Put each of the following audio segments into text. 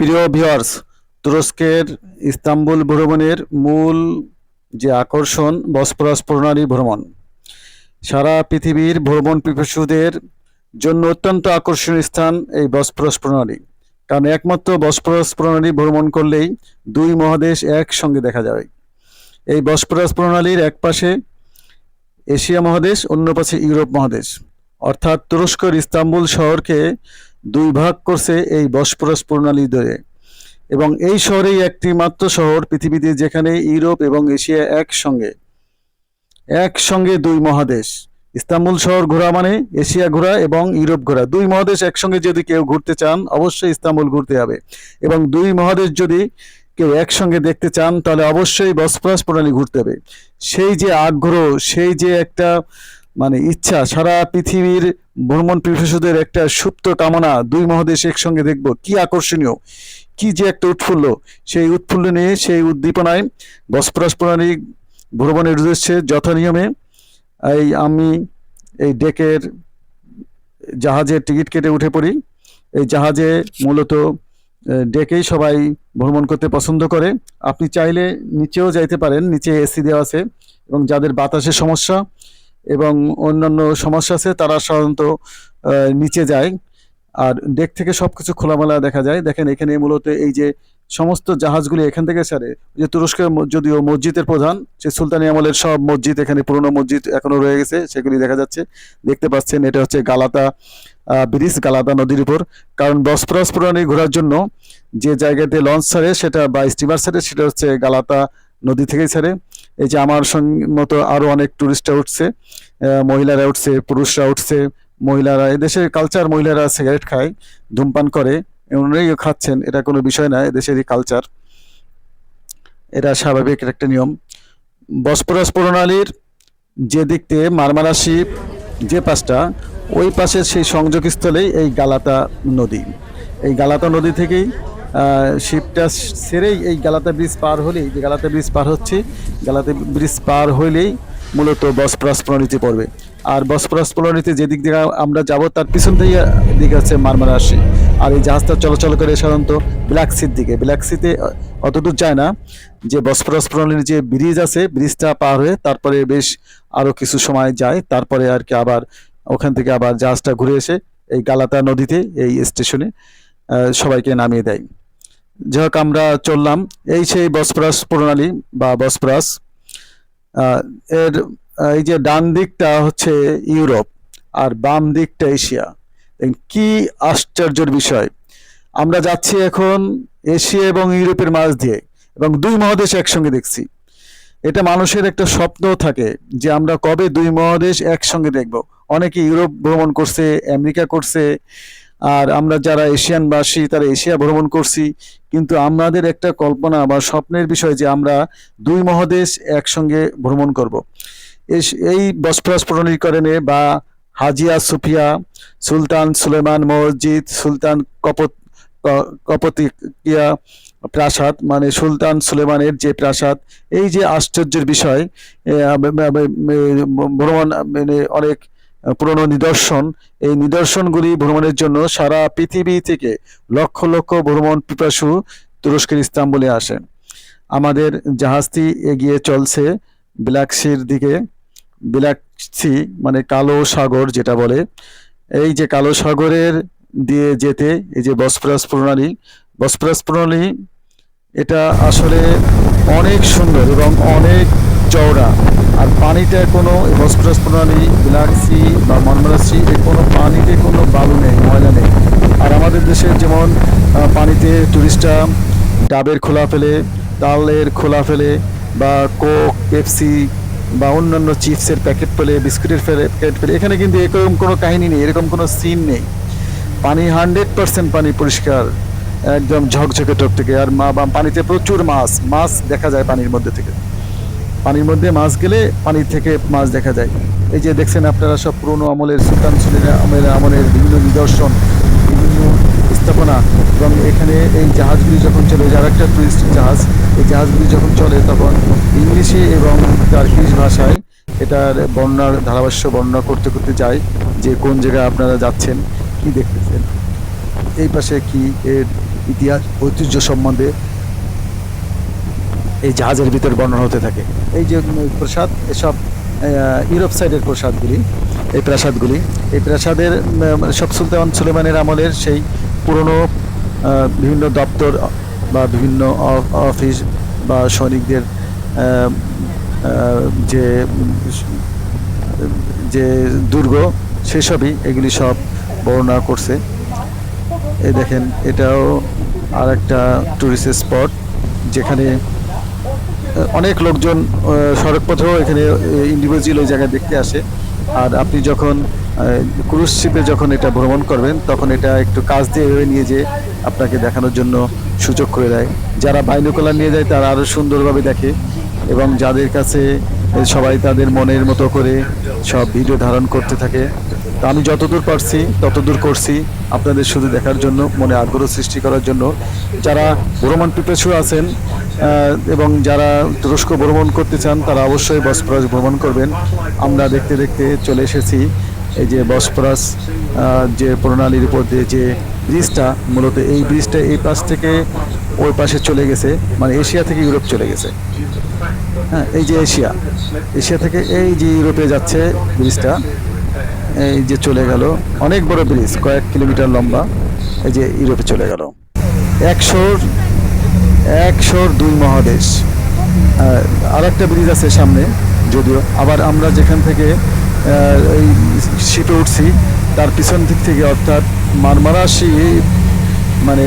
প্রিয় ভিউয়ার্স, তুরস্কের ইস্তাম্বুল ভ্রমণের মূল যে আকর্ষণ বসফরাস প্রণালী ভ্রমণ। সারা পৃথিবীর ভ্রমণ পিপাসুদের জন্য অত্যন্ত আকর্ষণীয় স্থান এই বসফরাস প্রণালী। কারণ একমাত্র বসফরাস প্রণালী ভ্রমণ করলেই দুই মহাদেশ একসঙ্গে দেখা যাবে। এই বসফরাস প্রণালীর এক পাশে এশিয়া মহাদেশ, অন্য পাশে ইউরোপ মহাদেশ। অর্থাৎ তুরস্কের ইস্তাম্বুল শহরকে দুই ভাগ করছে এই বসফরাস প্রণালী ধরে। এবং এই শহরেই একটি মাত্র শহর পৃথিবীতে যেখানে ইউরোপ এবং এশিয়া একসঙ্গে দুই মহাদেশ। ইস্তাম্বুল শহর ঘোরা মানে এশিয়া ঘোরা এবং ইউরোপ ঘোরা, দুই মহাদেশ একসঙ্গে যদি কেউ ঘুরতে চান অবশ্যই ইস্তাম্বুল ঘুরতে হবে। এবং দুই মহাদেশ যদি কেউ একসঙ্গে দেখতে চান তাহলে অবশ্যই বসফরাস প্রণালী ঘুরতে হবে। সেই যে আগ্রহ, সেই যে একটা ইচ্ছা, সারা পৃথিবীর ভ্রমণ পিপাসুদের একটা সুপ্ত কামনা, দুই মহাদেশ একসঙ্গে দেখব, কি আকর্ষণীয়, কি যে একটা উৎফুল্ল, সেই উৎফুল্ল নিয়ে সেই উদ্দীপনায় বসফরাস প্রণালী ভ্রমণের উদ্দেশ্যে যথানিয়মে আমি এই ডেকের জাহাজের টিকিট কেটে উঠে পড়ি। এই জাহাজে মূলত ডেকেই সবাই ভ্রমণ করতে পছন্দ করে। আপনি চাইলে নিচেও যাইতে পারেন, নিচে এসি দেওয়া আছে, এবং যাদের বাতাসের সমস্যা এবং অন্যান্য সমস্যা আছে তারা সাধারণত নিচে যায়। আর ডেক থেকে সবকিছু খোলামেলা দেখা যায়। দেখেন এখানে মূলত এই যে সমস্ত জাহাজগুলি এখান থেকে ছাড়ে। যে তুরস্কের যদিও মসজিদের প্রধান, সে সুলতানি আমলের সব মসজিদ, এখানে পুরনো মসজিদ এখনো রয়ে গেছে, সেগুলি দেখা যাচ্ছে, দেখতে পাচ্ছেন। এটা হচ্ছে গালাতা ব্রিজ, গালাতা নদীর উপর। কারণ বসফরাস প্রণালী ঘোরার জন্য যে জায়গাতে লঞ্চ ছাড়ে সেটা বা স্টিমার ছাড়ে সেটা হচ্ছে গালাতা নদী থেকেই ছাড়ে। এই যে আমার মতো আরো অনেক টুরিস্টরা উঠছে, মহিলারা উঠছে, পুরুষরা উঠছে। মহিলারা, এদেশের কালচার, মহিলারা সিগারেট খায়, ধূমপান করে, ওনারাই খাচ্ছেন, এটা কোনো বিষয় না, এদেশেরই কালচার, এটা স্বাভাবিক একটা নিয়ম। বসফরাস প্রণালীর যে দিক থেকে মারমারা শিপ যে পাশটা, ওই পাশের সেই সংযোগস্থলেই এই গালাতা নদী। এই গালাতা নদী থেকেই শিপটা সেরেই এই গালাতা ব্রিজ পার হলেই, যে গালাতা ব্রিজ পার হচ্ছে, গালাতা ব্রিজ পার হইলেই মূলত বসফরাস প্রণালীতে পড়বে। আর বসফরাস প্রণালীতে যে দিক দিয়ে আমরা যাব তার পিছন থেকে দিকে হচ্ছে মারমারা শিপ। আর এই জাহাজটা চলাচল করে সাধারণত ব্ল্যাক সির দিকে। ব্ল্যাক সিতে অতদূর যায় না, যে বসফরাস প্রণালীর যে ব্রিজ আছে, ব্রিজটা পার হয়ে তারপরে বেশ আরো কিছু সময় যায়, তারপরে আর কি আবার ওখান থেকে আবার জাহাজটা ঘুরে এসে এই গালাতা নদীতে এই স্টেশনে সবাইকে নামিয়ে দেয়। যাই হোক, আমরা চললাম। এই সেই বসফরাস প্রণালী বা বসফরাস। এর এই যে ডান দিকটা হচ্ছে ইউরোপ আর বাম দিকটা এশিয়া। কি আশ্চর্যের বিষয়, আমরা যাচ্ছি এখন এশিয়া এবং ইউরোপের মাঝ দিয়ে, এবং দুই মহাদেশ একসঙ্গে দেখছি। এটা মানুষের একটা স্বপ্ন থাকে যে আমরা কবে দুই মহাদেশ একসঙ্গে দেখব। অনেকে ইউরোপ ভ্রমণ করছে, আমেরিকা করছে, আর আমরা যারা এশিয়ানবাসী তারা এশিয়া ভ্রমণ করছি। কিন্তু আমাদের একটা কল্পনা বা স্বপ্নের বিষয় যে আমরা দুই মহাদেশ একসঙ্গে ভ্রমণ করব। এই বসফরাস প্রণালীকরণে বা হাজিয়া সুফিয়া, সুলতান সুলেমান মসজিদ, সুলতান কপতিকিয়া প্রাসাদ, সুলতান সুলেমানের যে প্রাসাদ, এই যে আশ্চর্যের বিষয়, ভ্রমণ অনেক পুরনো নিদর্শন। এই নিদর্শনগুলি ভ্রমণের জন্য সারা পৃথিবী থেকে লক্ষ লক্ষ ভ্রমণ পিপাসু তুরস্কের ইস্তাম্বুলে আসে। আমাদের জাহাজটি এগিয়ে চলছে ব্ল্যাক সির দিকে। ব্ল্যাক সি কালো সাগর যেটা বলে, এই যে কালো সাগরের দিয়ে যেতে এই যে বসফরাস প্রণালী, এটা আসলে অনেক সুন্দর এবং অনেক চওড়া। আর পানিটা কোনো বসফরাস প্রণালী, ব্ল্যাক সি বা মারমারা সি, কোনো পানিতে কোনো বালু নেই, ময়লা নেই। আর আমাদের দেশে যেমন পানিতে টুরিস্টরা ডাবের খোলা ফেলে, তালের খোলা ফেলে, বা কোক, পেপসি বা অন্যান্য চিপসের প্যাকেট ফেলে, বিস্কুটের প্যাকেট ফেলে, এখানে কিন্তু এরকম কোনো কাহিনী নেই, এরকম কোনো সিন নেই। পানি 100% পানি পরিষ্কার, একদম ঝকঝকে টকটকে। আর পানিতে প্রচুর মাছ দেখা যায় পানির মধ্যে থেকে। পানির মধ্যে মাছ গেলে পানি থেকে মাছ দেখা যায়। এই যে দেখছেন আপনারা সব পুরনো আমলের, সুলতান আমলের বিভিন্ন নিদর্শন, বিভিন্ন স্থাপনা। এবং এখানে এই জাহাজগুলি যখন চলে, যারা একটা টুরিস্ট জাহাজ, এই জাহাজগুলি যখন চলে তখন ইংলিশে এবং টার্কিশ ভাষায় এটার ধারাভাষ্য বর্ণনা করতে করতে যায় যে কোন জায়গায় আপনারা যাচ্ছেন, কি দেখতেছেন, এই পাশে কি, এর ইতিহাস ঐতিহ্য সম্বন্ধে এই জাহাজের ভিতর বর্ণনা হতে থাকে। এই যে প্রাসাদ, এসব ইউরোপ সাইডের প্রাসাদগুলি, এই প্রাসাদের সব সুলতান সুলেমানের আমলের সেই পুরনো বিভিন্ন দপ্তর বা বিভিন্ন অফিস বা সৈনিকদের যে যে দুর্গ, সেসবই এগুলি সব বর্ণনা করছে। এই দেখেন, এটাও আর একটা টুরিস্ট স্পট, যেখানে অনেক লোকজন সড়ক পথেও এখানে ইন্ডিভিজুয়াল ওই জায়গায় দেখতে আসে। আর আপনি যখন ক্রুজ শিপে যখন এটা ভ্রমণ করবেন, তখন এটা একটু কাছ দিয়ে এভাবে নিয়ে যেয়ে আপনাকে দেখানোর জন্য সুযোগ করে দেয়। যারা বাইনোকুলার নিয়ে যায় তারা আরও সুন্দরভাবে দেখে, এবং যাদের কাছে সবাই তাদের মনের মতো করে সব ভিডিও ধারণ করতে থাকে। তো আমি যতদূর পারছি ততদূর করছি, আপনাদের শুধু দেখার জন্য, মনে আগ্রহ সৃষ্টি করার জন্য। যারা ভ্রমণ পিপাসু আছেন এবং যারা তুরস্ক ভ্রমণ করতে চান, তারা অবশ্যই বসফরাস ভ্রমণ করবেন। আমরা দেখতে দেখতে চলে এসেছি এই যে বসফরাস যে প্রণালীর উপর দিয়ে যে ব্রিজটা, মূলত এই ব্রিজটা এই পাশ থেকে ওই পাশে চলে গেছে, মানে এশিয়া থেকে ইউরোপ চলে গেছে। হ্যাঁ, এই যে এশিয়া থেকে এই যে ইউরোপে যাচ্ছে ব্রিজটা, এই যে চলে গেল, অনেক বড় ব্রিজ, কয়েক কিলোমিটার লম্বা, এই যে ইউরোপে চলে গেল। 100 2 মহাদেশ। আর একটা ব্রিজ আছে সামনে, যদিও আবার আমরা যেখান থেকে এই শিপে উঠছি তার পিছন দিক থেকে, অর্থাৎ মারমারাশি মানে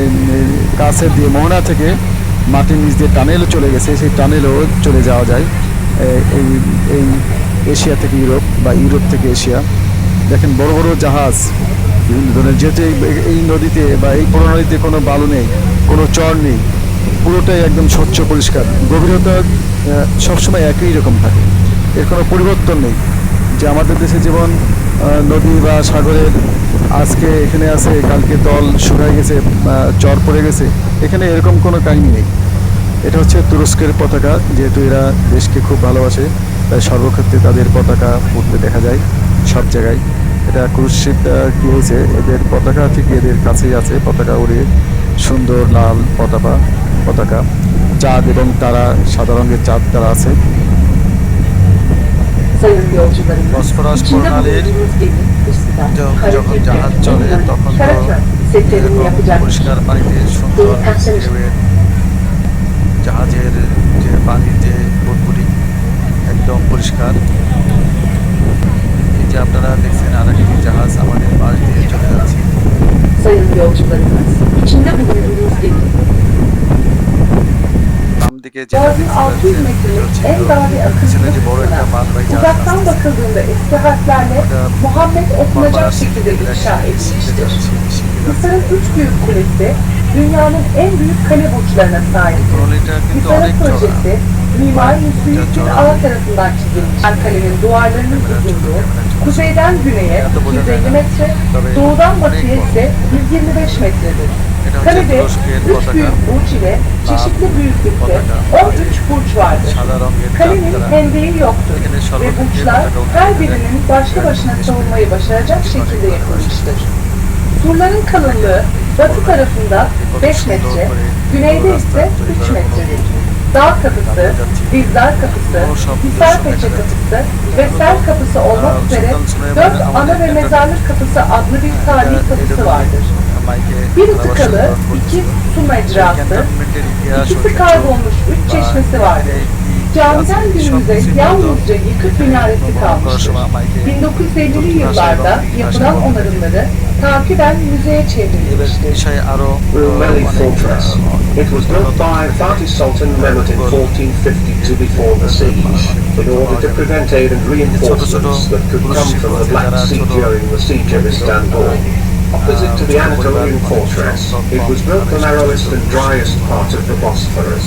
কাছে দিয়ে মোহনা থেকে মাটির নিচ দিয়ে টানেলও চলে গেছে, সেই টানেলও চলে যাওয়া যায় এই এই এশিয়া থেকে ইউরোপ বা ইউরোপ থেকে এশিয়া। দেখেন বড় বড় জাহাজ বিভিন্ন ধরনের, যেহেতু এই নদীতে বা এই প্রণালীতে কোনো বালু নেই, কোনো চর নেই, পুরোটাই একদম স্বচ্ছ পরিষ্কার। গভীরতা সবসময় একই রকম থাকে, এর কোনো পরিবর্তন নেই। যে আমাদের দেশে যেমন নদী বা সাগরের আজকে এখানে আছে, কালকে তল শুকায় গেছে, চর পড়ে গেছে, এখানে এরকম কোনো কাহিনী নেই। এটা হচ্ছে তুরস্কের পতাকা, যেহেতু এরা দেশকে খুব ভালোবাসে, তাই সর্বক্ষেত্রে তাদের পতাকা উঠতে দেখা যায় সব জায়গায়। এটা ক্রুজ শিপটা কী হয়েছে, এদের পতাকা ঠিক এদের কাছেই আছে, পতাকা উড়ে সুন্দর লাল পতাকা, চাঁদ এবং তারা, সাদা রঙের চাঁদ তারা আছে। বসফরাস প্রণালীর যখন জাহাজ চলে, তখন তো পরিষ্কার পানিতে সুন্দর জাহাজের যে পানির যে বুদবুদি একদম পরিষ্কার। এই যে আপনারা দেখছেন আর একটি জাহাজ আমাদের পাশ দিয়ে চলে যাচ্ছে। Boğaz'ın 600 metrelik en dar ve akıcı kısmına uzaktan bakıldığında istirahatlerle Muhammed okunacak şekilde inşa edilmiştir. Mısır'ın 3 büyük kulesi dünyanın en büyük kale burçlarına sahiptir. Mısır'ın projesi Mimar Büyük bir ağ tarafından çizilmiş. Kalenin duvarlarının uzunluğu kuzeyden güneye 150 metre, doğudan batıya ise 125 metredir. Kalede 3 büyük burç ile çeşitli büyüklükte 13 burç vardır. Kalenin hendeği yoktur ve burçlar her birinin başlı başına savunmayı başaracak şekilde yapılmıştır. Surların kalınlığı batı tarafında 5 metre, güneyde ise 3 metredir. Dağ kapısı, Dizler kapısı, Hisarpeçe kapısı ve Sel kapısı olmak üzere 4 ana ve mezarlık kapısı adlı bir tarihi kapısı vardır. Bir tıkalı, 2 su mecrası, 2'si kaybolmuş 3 çeşmesi vardır. Camiden günümüze yalnızca yıkık minaresi kalmıştır. 1950'li yıllarda yapılan onarımları takiben müzeye çevrilmiştir. Rumeli Fortress. It was built by Fatih Sultan Mehmet in 1452 before the siege, in order to prevent aid and reinforcements that could come from the Black Sea during the siege of Istanbul. Opposite to the Anatolian fortress, it was built the narrowest and driest part of the Bosphorus.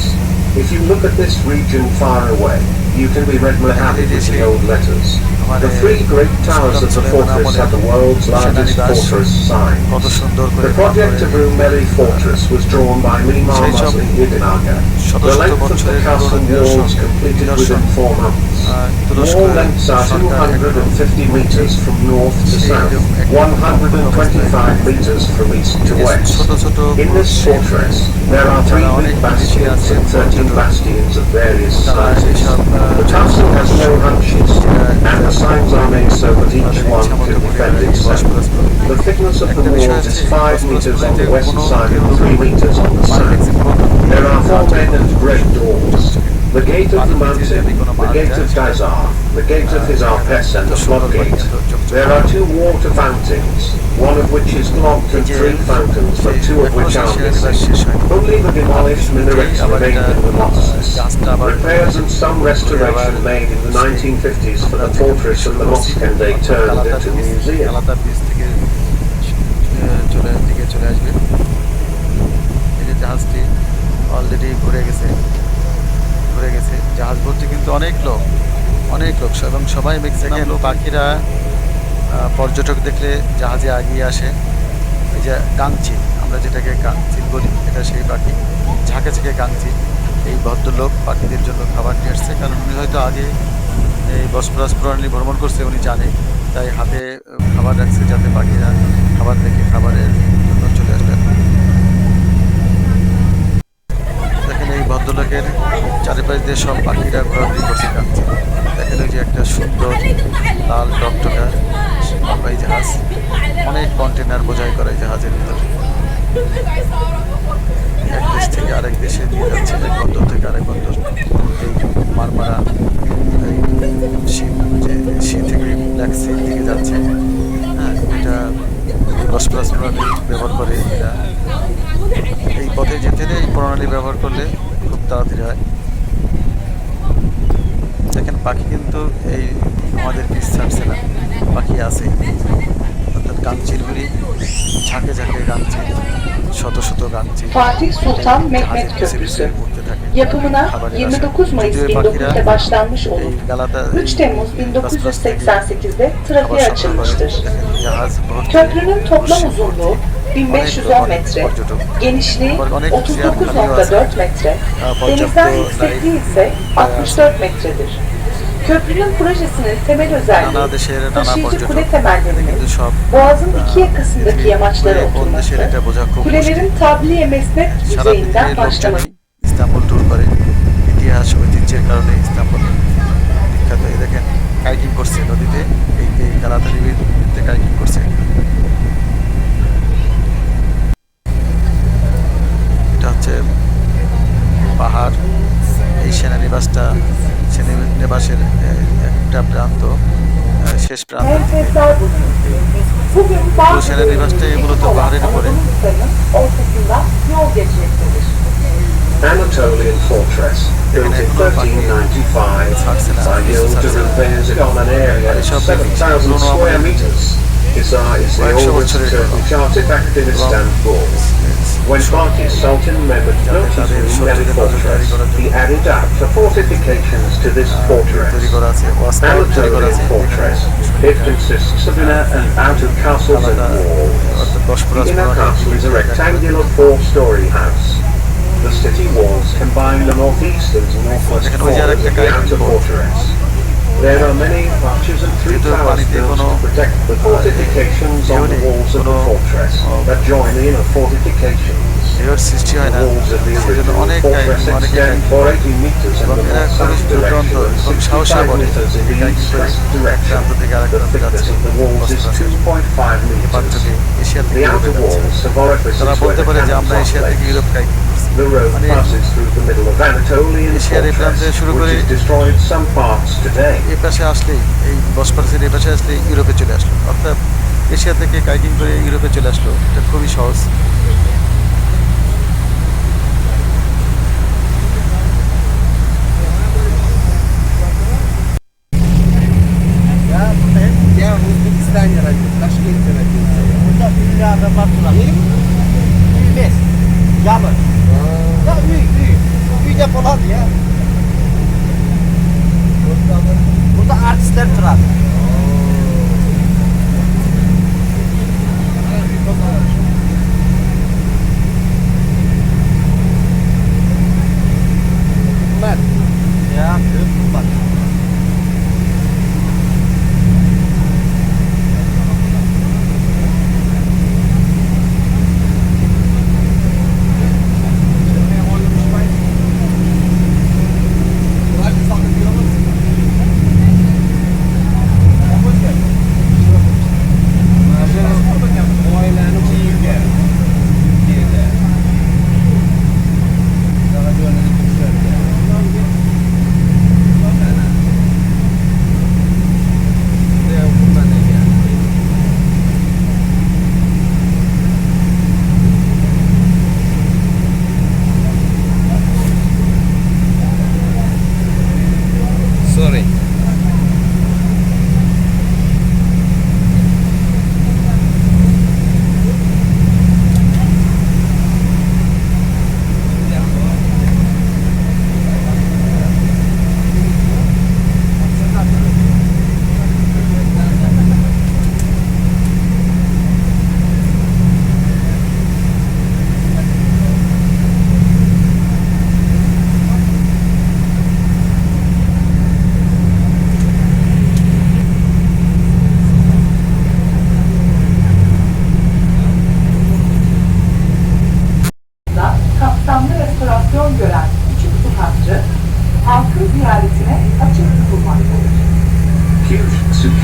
If you look at this region far away, You can be read metallic with the old letters. The three great towers of the fortress have the world's largest fortress sign. The project of Rumeli Fortress was drawn by Mimar Muslim Yedinaga. The length of the castle walls completed within 4 months. Wall lengths are 250 meters from north to south, 125 meters from east to west. In this fortress, there are 3 big bastions and 13 bastions of various sizes. The castle has no hunches, and the signs are made so that each one can defend itself. The thickness of the walls is 5 meters on the west side and 3 meters on the south. There are 4 main and great doors. The gate of the mountain, the gate of Geyser, the gate of Hizarpes and the floodgate. There are 2 water fountains, one of which is blocked and 3 fountains, but 2 of which are missing. Only the demolished minarets remain in the mosques. Repairs and some restoration made in the 1950s for the fortress and the mosque can be turned into a museum. জাহাজটি already ঘুরে গেছে জাহাজ ভর্তি কিন্তু অনেক লোক এবং সবাই ম্যাক্সিমাম পাখিরা পর্যটক দেখলে জাহাজে আগিয়ে আসে। এই যে কাংচিল, আমরা যেটাকে কাংচিল বলি, এটা সেই পাখি, ঝাঁকে ঝাঁকে কাংচিল। এই ভদ্রলোক পাখিদের জন্য খাবার নিয়ে আসছে, কারণ উনি হয়তো আগে এই বসফরাস প্রণালী ভ্রমণ করছে, উনি জানে, তাই হাতে খাবার রাখছে যাতে পাখিরা খাবার দেখে খাবারের জন্য চলে আসবে। দেখেন এই ভদ্রলোকের চারিপাশ দিয়ে সব পাখিরা ঘোরাঘুরি করছে কাঁদছে। দেখেন ওই যে একটা সুন্দর লাল টকটকা মালবাহী জাহাজ, অনেক কন্টেনার বোঝাই করা এই জাহাজের ভিতরে, এক দেশ থেকে আরেক দেশে নিয়ে যাচ্ছে, এক বন্দর থেকে আরেক বন্দর। এই মারমারা সি থেকে ব্ল্যাক সির দিকে যাচ্ছে। হ্যাঁ, এটা বসফরাস প্রণালী ব্যবহার করে এরা। এই পথে যেতে হলে এই প্রণালী ব্যবহার করলে খুব তাড়াতাড়ি হয়। দেখেন পাখি কিন্তু এই আমাদের পিছ ছাড়ছে না, পাখি আছে, অর্থাৎ গাংচিলগুলি ঝাঁকে ঝাঁকে গাংচিল, শত শত গাংচিল Fatih Sultan Mehmet Köprüsü. Yapımına 29 Mayıs 1900'de başlanmış olup 3 Temmuz 1988'de trafiğe açılmıştır. Köprünün toplam uzunluğu 1510 metre, genişliği 39.4 metre, denizden yüksekliği ise 64 metredir. Köprünün projesinin temel özelliği taşıyıcı kule temellerinin boğazın 2 yakasındaki yamaçlara oturması, kulelerin tabliye mesnet yüzeyinden başlaması. Istanbul tour করে, ইতিহাস ঐতিহ্যের কারণে Istanbul বিখ্যাত। এই দেখেন kayaking করছে নদীতে, এই গালাতা নদীতে কাইকিং করছে। এটা হচ্ছে পাহাড়। এই সেনানিবাসের একটা প্রান্ত, শেষ প্রান্ত। সেনানিবাসটা মূলত পাহাড়ের উপরে। Anatolian fortress, built in 1395 by Yildirim Beyazıt on an area of 7,000 square meters. Hisar is the oldest Turkish artifact in Istanbul. When Fatih Sultan Mehmet built his Rumeli fortress, he added up the fortifications to this fortress. Anatolian fortress, it consists of inner and outer castles and walls. The inner castle is a rectangular 4-story house. The city walls combine the northeast and northwest corners of the outer fortress. There are many arches and 3 towers built to protect the fortifications on the walls of the fortress that join the inner fortifications. The walls of the original fortress extend for 80 meters in the north-south direction and 65 meters in the east-west direction. The thickness of the walls is 2.5 meters. The outer walls have orifices where the cannons are placed. The road passes through the middle of Anatolian fortress, which has destroyed some parts today. এই পাশে আসলেই, এই বসফরাসের এই পাশে আসলেই ইউরোপে চলে আসলো, অর্থাৎ এশিয়া থেকে কাইকিং করে ইউরোপে চলে আসলো। এটা খুবই সহজ।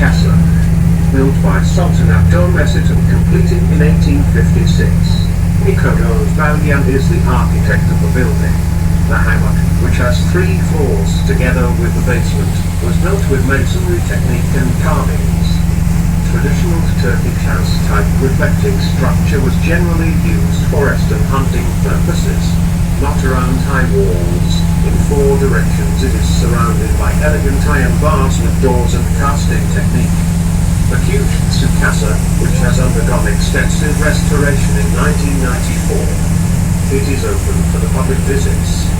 Casa, built by Sultan Abdülmecit and completed in 1856. Nikodos Balyan is the architect of the building. The hammock, which has 3 floors together with the basement, was built with masonry technique and carvings. Traditional Turkic house-type reflecting structure was generally used for rest and hunting purposes, not around high walls. In 4 directions it is surrounded by elegant iron bars with doors and casting technique. The Kuşatsu Casa, which has undergone extensive restoration in 1994. It is open for the public visits.